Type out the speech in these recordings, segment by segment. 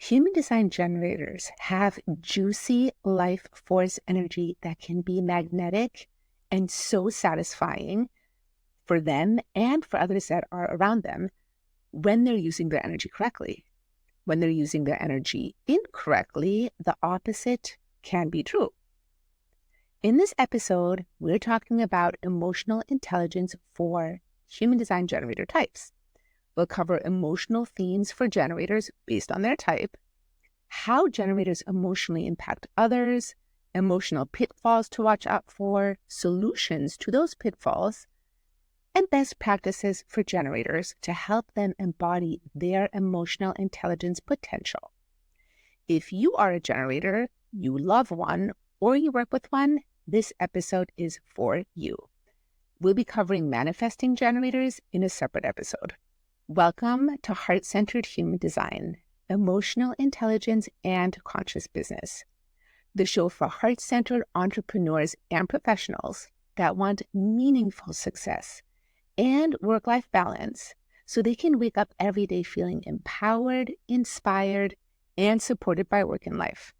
Human design generators have juicy life force energy that can be magnetic and so satisfying for them and for others that are around them when they're using their energy correctly. When they're using their energy incorrectly, the opposite can be true. In this episode, we're talking about emotional intelligence for human design generator types. We'll cover emotional themes for generators based on their type, how generators emotionally impact others, emotional pitfalls to watch out for, solutions to those pitfalls, and best practices for generators to help them embody their emotional intelligence potential. If you are a generator, you love one, or you work with one, this episode is for you. We'll be covering manifesting generators in a separate episode. Welcome to Heart-Centered Human Design, Emotional Intelligence and Conscious Business, the show for heart-centered entrepreneurs and professionals that want meaningful success and work-life balance so they can wake up every day feeling empowered, inspired, and supported by work and life.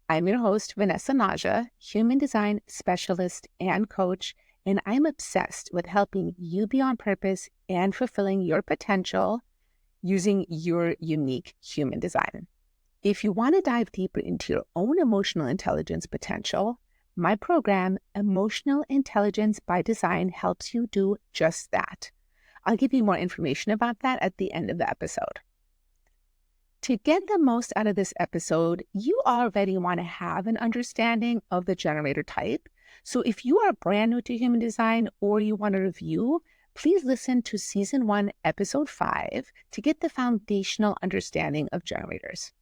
I'm your host, Vanessa Naja, human design specialist and coach, and I'm obsessed with helping you be on purpose and fulfilling your potential using your unique human design. If you want to dive deeper into your own emotional intelligence potential, my program, Emotional Intelligence by Design, helps you do just that. I'll give you more information about that at the end of the episode. To get the most out of this episode, you already want to have an understanding of the generator type. So if you are brand new to human design or you want to review, please listen to Season 1, Episode 5 to get the foundational understanding of generators.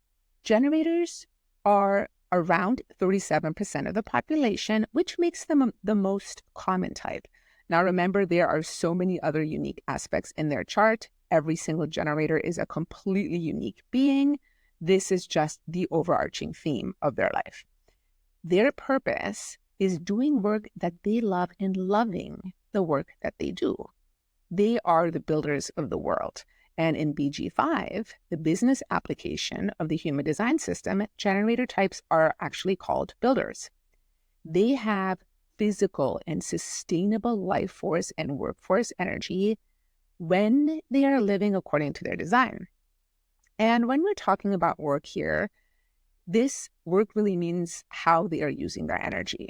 Generators are around 37% of the population, which makes them the most common type. Now remember, there are so many other unique aspects in their chart. Every single generator is a completely unique being. This is just the overarching theme of their life. Their purpose is doing work that they love and loving the work that they do. They are the builders of the world. And in BG5, the business application of the human design system, generator types are actually called builders. They have physical and sustainable life force and workforce energy when they are living according to their design. And when we're talking about work here, this work really means how they are using their energy.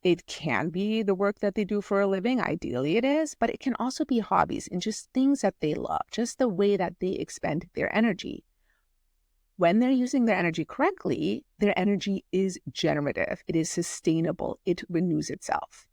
It can be the work that they do for a living, ideally it is, but it can also be hobbies and just things that they love, just the way that they expend their energy. When they're using their energy correctly, their energy is generative, it is sustainable, it renews itself.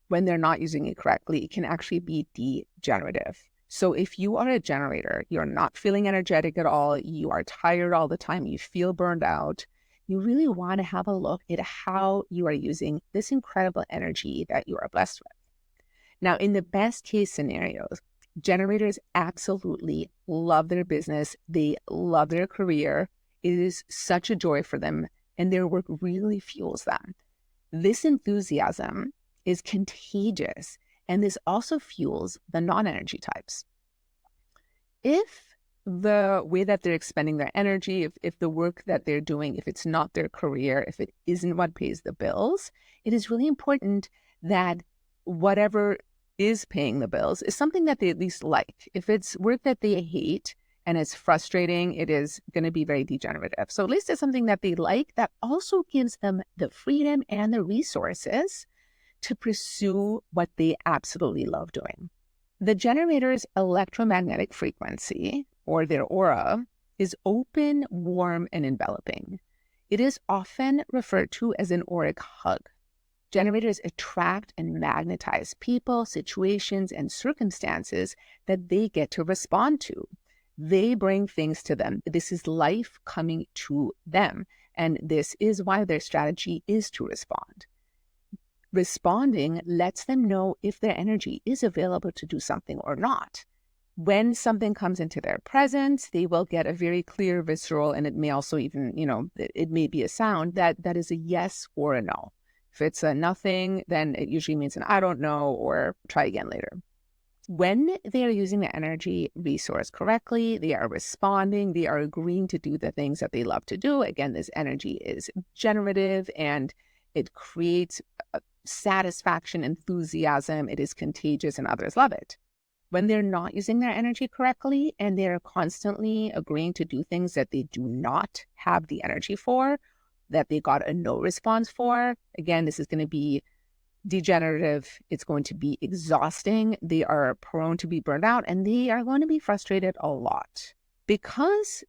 When they're not using it correctly, it can actually be degenerative. So if you are a generator, you're not feeling energetic at all, you are tired all the time, you feel burned out, you really want to have a look at how you are using this incredible energy that you are blessed with. Now, in the best case scenarios, generators absolutely love their business. They love their career. It is such a joy for them, and their work really fuels them. This enthusiasm is contagious, and this also fuels the non-energy types. If the way that they're expending their energy, if the work that they're doing, if it's not their career, if it isn't what pays the bills, it is really important that whatever is paying the bills is something that they at least like. If it's work that they hate and it's frustrating, it is going to be very degenerative. So at least it's something that they like that also gives them the freedom and the resources to pursue what they absolutely love doing. The generator's electromagnetic frequency, or their aura, is open, warm, and enveloping. It is often referred to as an auric hug. Generators attract and magnetize people, situations, and circumstances that they get to respond to. They bring things to them. This is life coming to them, and this is why their strategy is to respond. Responding lets them know if their energy is available to do something or not. When something comes into their presence, they will get a very clear, visceral, and it may also even, it may be a sound that is a yes or a no. If it's a nothing, then it usually means an I don't know or try again later. When they are using the energy resource correctly, they are responding, they are agreeing to do the things that they love to do. Again, this energy is generative and it creates satisfaction, enthusiasm. It is contagious and others love it. When they're not using their energy correctly and they're constantly agreeing to do things that they do not have the energy for, that they got a no response for, again, this is going to be degenerative. It's going to be exhausting. They are prone to be burned out and they are going to be frustrated a lot. Because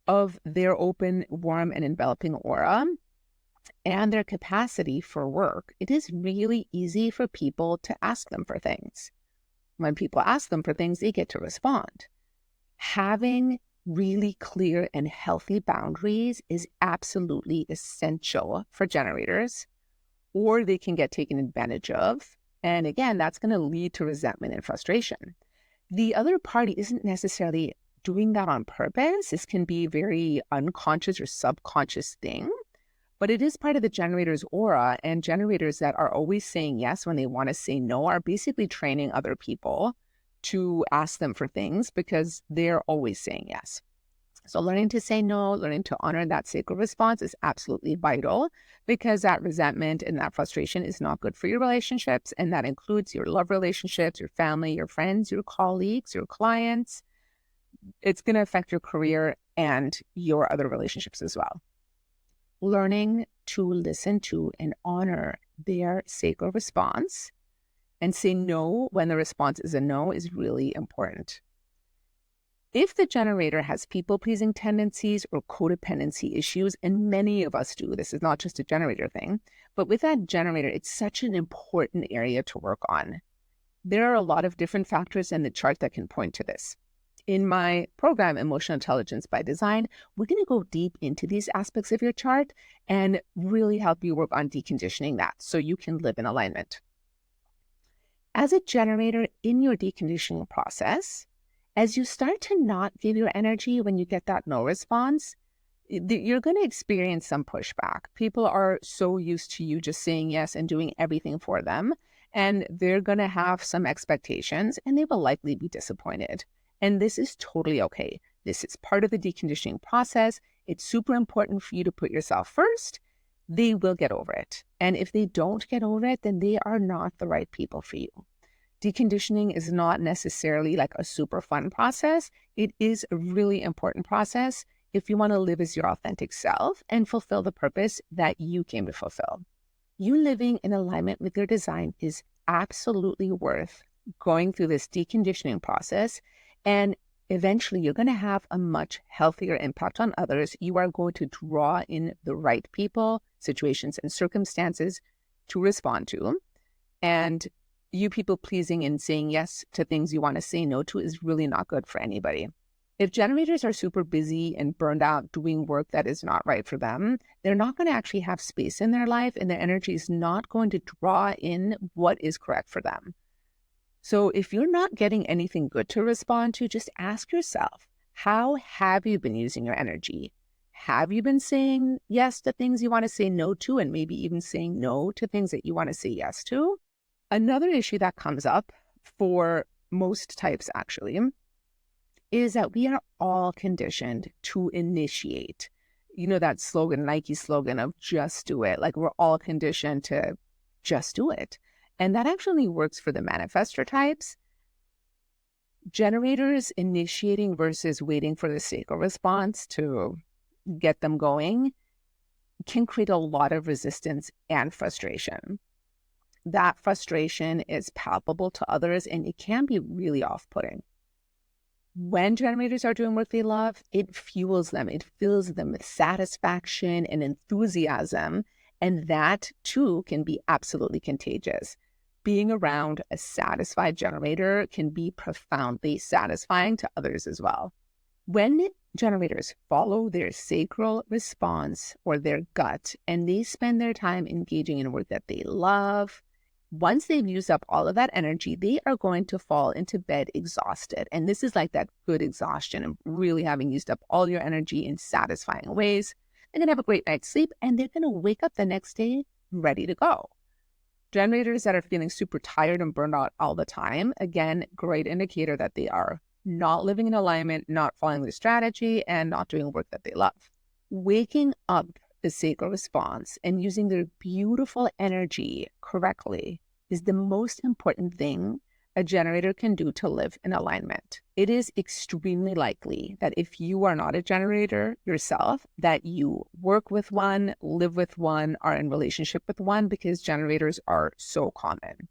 of their open, warm, and enveloping aura and their capacity for work, it is really easy for people to ask them for things. When people ask them for things, they get to respond. Having really clear and healthy boundaries is absolutely essential for generators, or they can get taken advantage of. And again, that's going to lead to resentment and frustration. The other party isn't necessarily doing that on purpose. This can be a very unconscious or subconscious thing, but it is part of the generator's aura. And generators that are always saying yes when they want to say no are basically training other people to ask them for things because they're always saying yes. So learning to say no, learning to honor that sacred response is absolutely vital because that resentment and that frustration is not good for your relationships. And that includes your love relationships, your family, your friends, your colleagues, your clients. It's going to affect your career and your other relationships as well. Learning to listen to and honor their sacred response and say no when the response is a no is really important. If the generator has people-pleasing tendencies or codependency issues, and many of us do, this is not just a generator thing, but with that generator, it's such an important area to work on. There are a lot of different factors in the chart that can point to this. In my program, Emotional Intelligence by Design, we're going to go deep into these aspects of your chart and really help you work on deconditioning that so you can live in alignment. As a generator in your deconditioning process, as you start to not give your energy when you get that no response, you're going to experience some pushback. People are so used to you just saying yes and doing everything for them, and they're going to have some expectations and they will likely be disappointed. And this is totally okay. This is part of the deconditioning process. It's super important for you to put yourself first. They will get over it. And if they don't get over it, then they are not the right people for you. Deconditioning is not necessarily like a super fun process. It is a really important process if you want to live as your authentic self and fulfill the purpose that you came to fulfill. You living in alignment with your design is absolutely worth going through this deconditioning process, and eventually you're going to have a much healthier impact on others. You are going to draw in the right people, situations, and circumstances to respond to. And you people pleasing and saying yes to things you want to say no to is really not good for anybody. If generators are super busy and burned out doing work that is not right for them, they're not going to actually have space in their life, and their energy is not going to draw in what is correct for them. So if you're not getting anything good to respond to, just ask yourself, how have you been using your energy? Have you been saying yes to things you want to say no to, and maybe even saying no to things that you want to say yes to? Another issue that comes up for most types actually is that we are all conditioned to initiate. You know, that slogan, Nike slogan of just do it. Like we're all conditioned to just do it. And that actually works for the manifestor types. Generators initiating versus waiting for the sacred response to get them going can create a lot of resistance and frustration. That frustration is palpable to others and it can be really off-putting. When generators are doing what they love, it fuels them. It fills them with satisfaction and enthusiasm. And that too can be absolutely contagious. Being around a satisfied generator can be profoundly satisfying to others as well. When generators follow their sacral response or their gut and they spend their time engaging in work that they love, once they've used up all of that energy, they are going to fall into bed exhausted. And this is like that good exhaustion of really having used up all your energy in satisfying ways. They're going to have a great night's sleep and they're going to wake up the next day ready to go. Generators that are feeling super tired and burned out all the time, again, great indicator that they are not living in alignment, not following the strategy, and not doing work that they love. Waking up the sacral response and using their beautiful energy correctly is the most important thing a generator can do to live in alignment. It is extremely likely that if you are not a generator yourself, that you work with one, live with one, are in relationship with one, because generators are so common.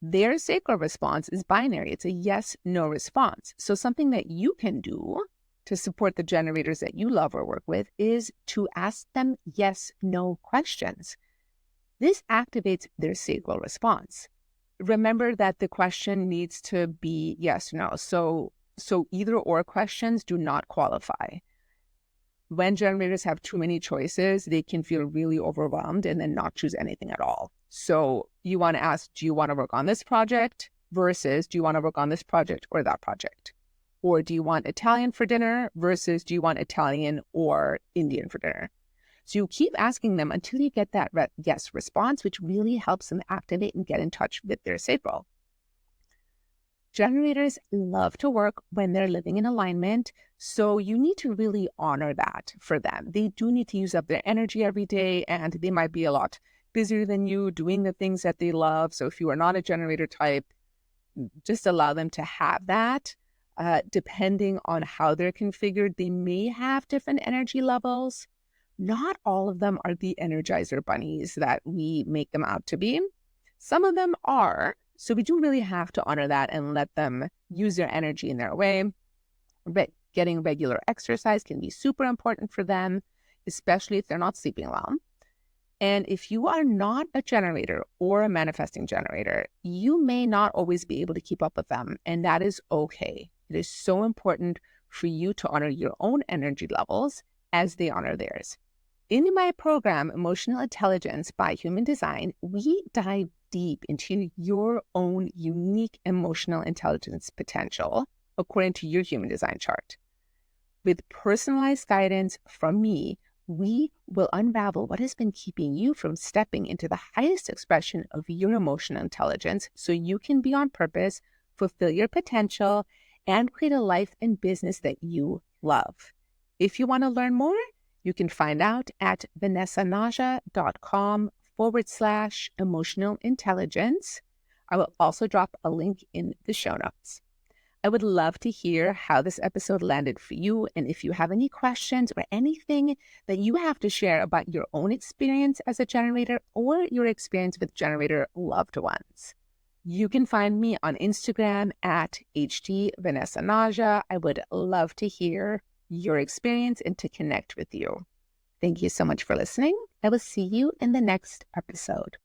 Their sacral response is binary. It's a yes-no response. So something that you can do to support the generators that you love or work with is to ask them yes-no questions. This activates their sacral response. Remember that the question needs to be yes, no. So either or questions do not qualify. When generators have too many choices, they can feel really overwhelmed and then not choose anything at all. So you want to ask, do you want to work on this project versus do you want to work on this project or that project? Or do you want Italian for dinner versus do you want Italian or Indian for dinner? So you keep asking them until you get that yes response, which really helps them activate and get in touch with their sacral. Generators love to work when they're living in alignment, so you need to really honor that for them. They do need to use up their energy every day, and they might be a lot busier than you doing the things that they love. So if you are not a generator type, just allow them to have that. Depending on how they're configured, they may have different energy levels. Not all of them are the Energizer bunnies that we make them out to be. Some of them are. So we do really have to honor that and let them use their energy in their way. But getting regular exercise can be super important for them, especially if they're not sleeping well. And if you are not a generator or a manifesting generator, you may not always be able to keep up with them. And that is okay. It is so important for you to honor your own energy levels as they honor theirs. In my program, Emotional Intelligence by Human Design, we dive deep into your own unique emotional intelligence potential according to your human design chart. With personalized guidance from me, we will unravel what has been keeping you from stepping into the highest expression of your emotional intelligence so you can be on purpose, fulfill your potential, and create a life and business that you love. If you want to learn more, you can find out at vanessanaja.com/emotional intelligence. I will also drop a link in the show notes. I would love to hear how this episode landed for you, and if you have any questions or anything that you have to share about your own experience as a generator or your experience with generator loved ones. You can find me on Instagram at @HDVanessaNaja. I would love to hear your experience and to connect with you. Thank you so much for listening. I will see you in the next episode.